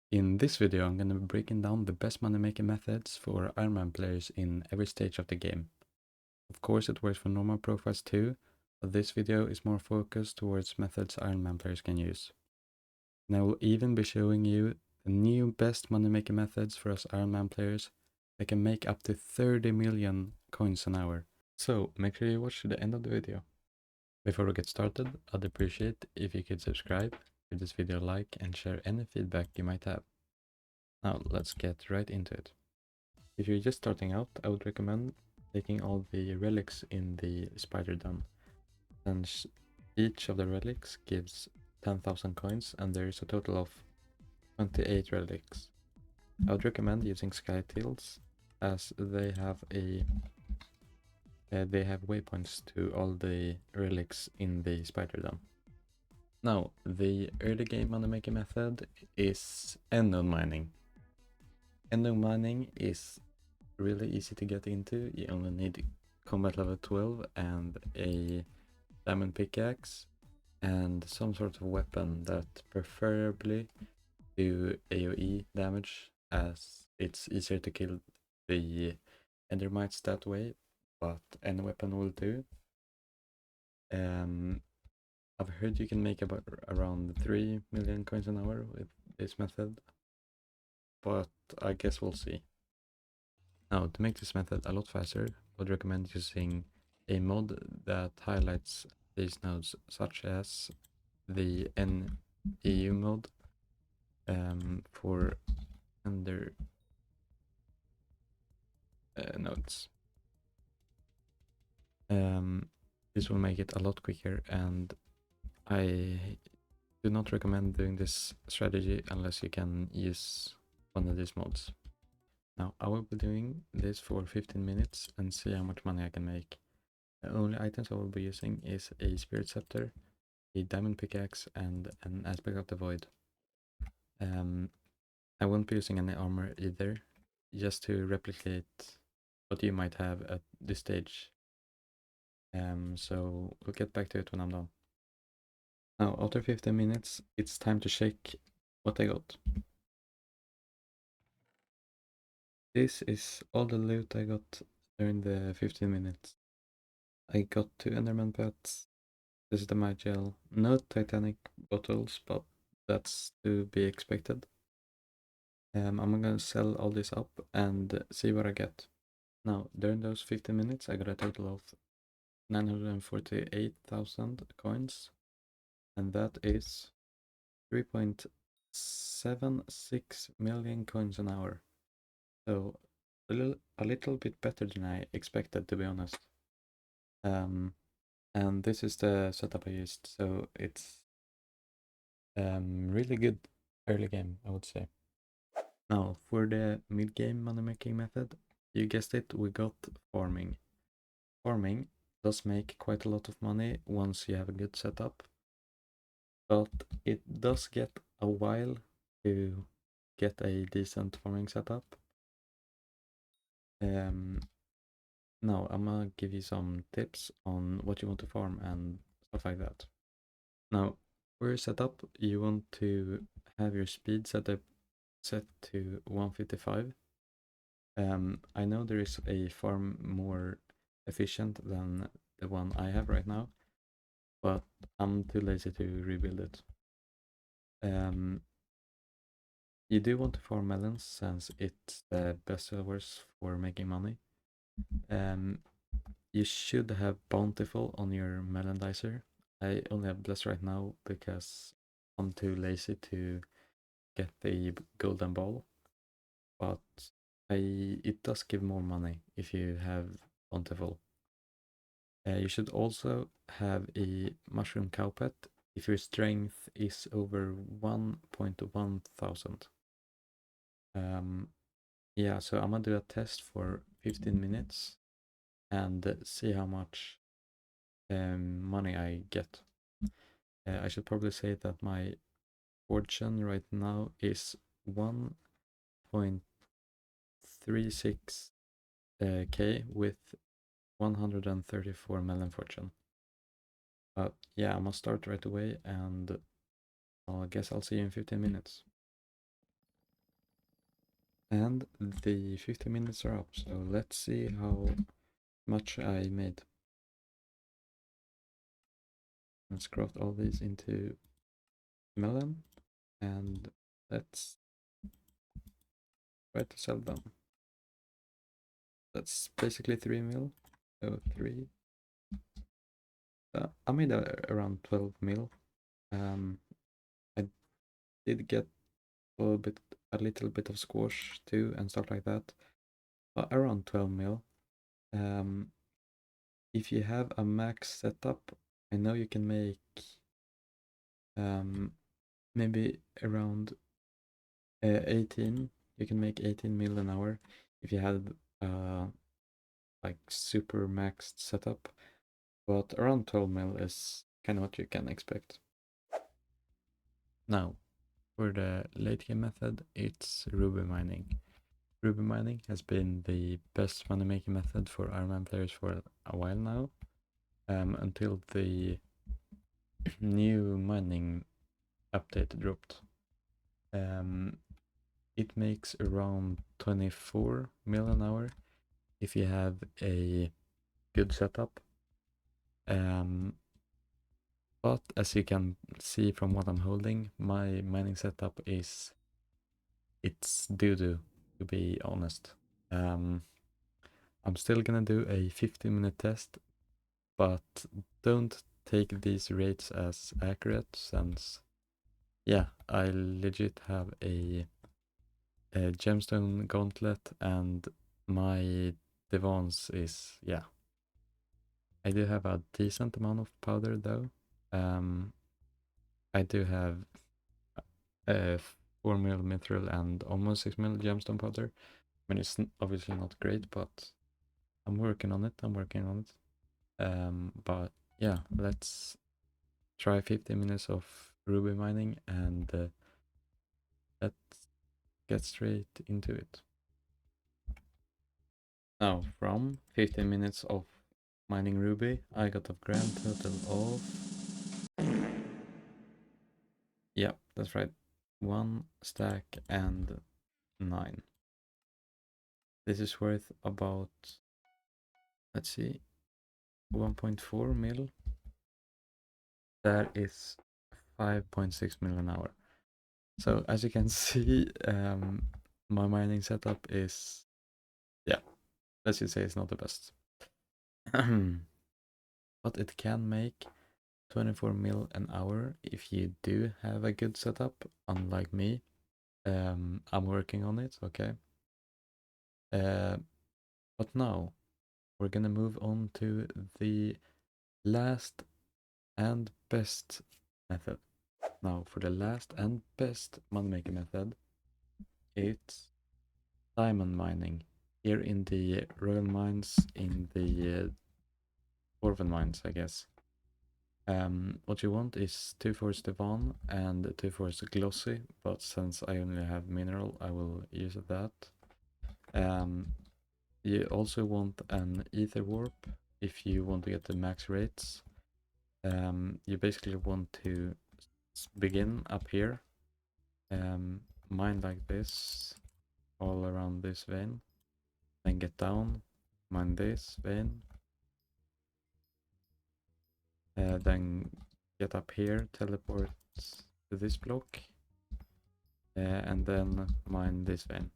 In this video, I'm going to be breaking down the best money-making methods for Ironman players in every stage of the game. Of course, it works for normal profiles too, but this video is more focused towards methods Ironman players can use. And I will even be showing you the new best money-making methods for us Ironman players that can make up to 30 million coins an hour. So make sure you watch to the end of the video. Before we get started, I'd appreciate if you could subscribe, give this video a like, and share any feedback you might have. Now let's get right into it. If you're just starting out, I would recommend taking all the relics in the spider den, since each of the relics gives 10,000 coins and there is a total of 28 relics. I would recommend using sky tilts as they have waypoints to all the relics in the spider den. Now, the early game money making method is end-node mining. End-node mining is really easy to get into. You only need combat level 12 and a diamond pickaxe and some sort of weapon that preferably do AoE damage, as it's easier to kill the endermites that way, but any weapon will do. I've heard you can make about around 3 million coins an hour with this method, but I guess we'll see. Now, to make this method a lot faster, I would recommend using a mod that highlights these nodes, such as the NEU mod for Ender nodes. This will make it a lot quicker, and I do not recommend doing this strategy unless you can use one of these mods. Now, I will be doing this for 15 minutes and see how much money I can make. The only items I will be using is a spirit scepter, a diamond pickaxe, and an aspect of the void. I won't be using any armor either, just to replicate what you might have at this stage. So we'll get back to it when I'm done. Now, after 15 minutes, it's time to check what I got. This is all the loot I got during the 15 minutes. I got 2 Enderman pets. This is the mag gel. No Titanic bottles, but that's to be expected. I'm gonna sell all this up and see what I get. Now, during those 15 minutes, I got a total of 948,000 coins, and that is 3.76 million coins an hour. So a little bit better than I expected, to be honest. And this is the setup I used, so it's really good early game, I would say. Now, for the mid-game money-making method, you guessed it, we got farming. Farming does make quite a lot of money once you have a good setup, but it does get a while to get a decent farming setup. Now, I'm gonna give you some tips on what you want to farm and stuff like that. Now, for your setup, you want to have your speed set to 155. I know there is a farm more efficient than the one I have right now, but I'm too lazy to rebuild it. You do want to farm melons since it's the best sellers for making money. You should have bountiful on your melon dicer. I only have blessed right now because I'm too lazy to get the golden ball, but it does give more money if you have bountiful. You should also have a mushroom cow pet if your strength is over 1.1 thousand. Yeah, so I'm gonna do a test for 15 minutes and see how much money I get. I should probably say that my fortune right now is 1.36 k with 134 melon fortune. But yeah, I'm gonna start right away, and I guess I'll see you in 15 minutes. And the 50 minutes are up, so let's see how much I made. Let's craft all these into melon, and let's try to sell them. That's basically 3 mil. So 3. I made around 12 mil. I did get a little bit of squash too and stuff like that, but around 12 mil. If you have a max setup, I know you can make maybe around 18. You can make 18 mil an hour if you had like super maxed setup, but around 12 mil is kind of what you can expect. Now, for the late game method, it's ruby mining. Ruby mining has been the best money making method for Ironman players for a while now, until the new mining update dropped. It makes around 24 mil an hour if you have a good setup. But as you can see from what I'm holding, my mining setup it's doo-doo, to be honest. I'm still gonna do a 15-minute test, but don't take these rates as accurate, since yeah, I legit have a gemstone gauntlet, and my Devons is, yeah. I do have a decent amount of powder though. I do have 4 mil mithril and almost 6 mil gemstone powder. I mean, it's obviously not great, but I'm working on it. But yeah, let's try 15 minutes of ruby mining, and let's get straight into it. Now, from 15 minutes of mining ruby, I got a grand total of, yeah, that's right, 1 stack and 9. This is worth about, let's see, 1.4 mil. That is 5.6 mil an hour. So as you can see, my mining setup is, yeah, let's just say it's not the best. But it can make 24 mil an hour if you do have a good setup, unlike me. I'm working on it, okay? But now we're gonna move on to the last and best method. Now, for the last and best money-making method, it's diamond mining. Here in the royal mines, in the dwarven mines, I guess. What you want is 2 force Divan and 2 force Glossy, but since I only have mineral, I will use that. You also want an Ether Warp if you want to get the max rates. You basically want to begin up here, mine like this, all around this vein, then get down, mine this vein, then get up here, teleport to this block, and then mine this vein.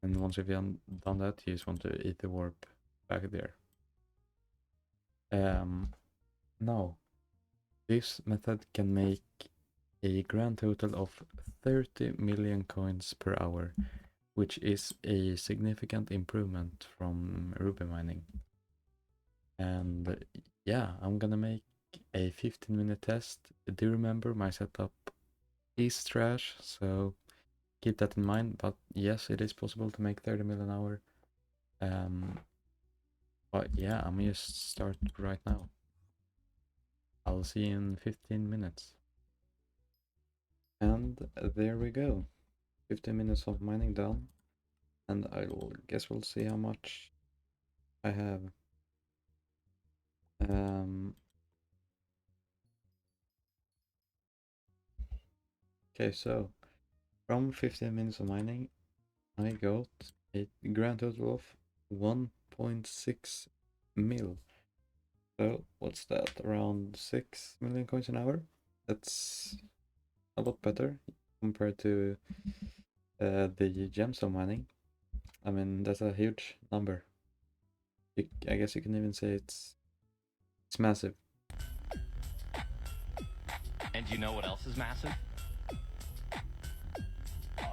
And once you've done that, you just want to Ether Warp back there. Now, this method can make a grand total of 30 million coins per hour, which is a significant improvement from ruby mining. And yeah, I'm gonna make a 15-minute test. Do remember my setup is trash, so keep that in mind. But yes, it is possible to make 30 mil an hour. But yeah, I'm gonna start right now. I'll see you in 15 minutes. And there we go. 15 minutes of mining done. And I guess we'll see how much I have. Okay, so from 15 minutes of mining, I got a grand total of 1.6 mil. So what's that? Around 6 million coins an hour? That's a lot better compared to the gemstone mining. I mean, that's a huge number. I guess you can even say it's massive. And you know what else is massive?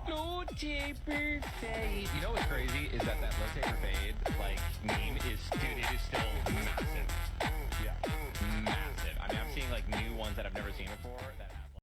Low-taper fade. You know what's crazy is that low-taper fade, like, meme is, dude, it is still massive. Yeah. Massive. I mean, I'm seeing, like, new ones that I've never seen before that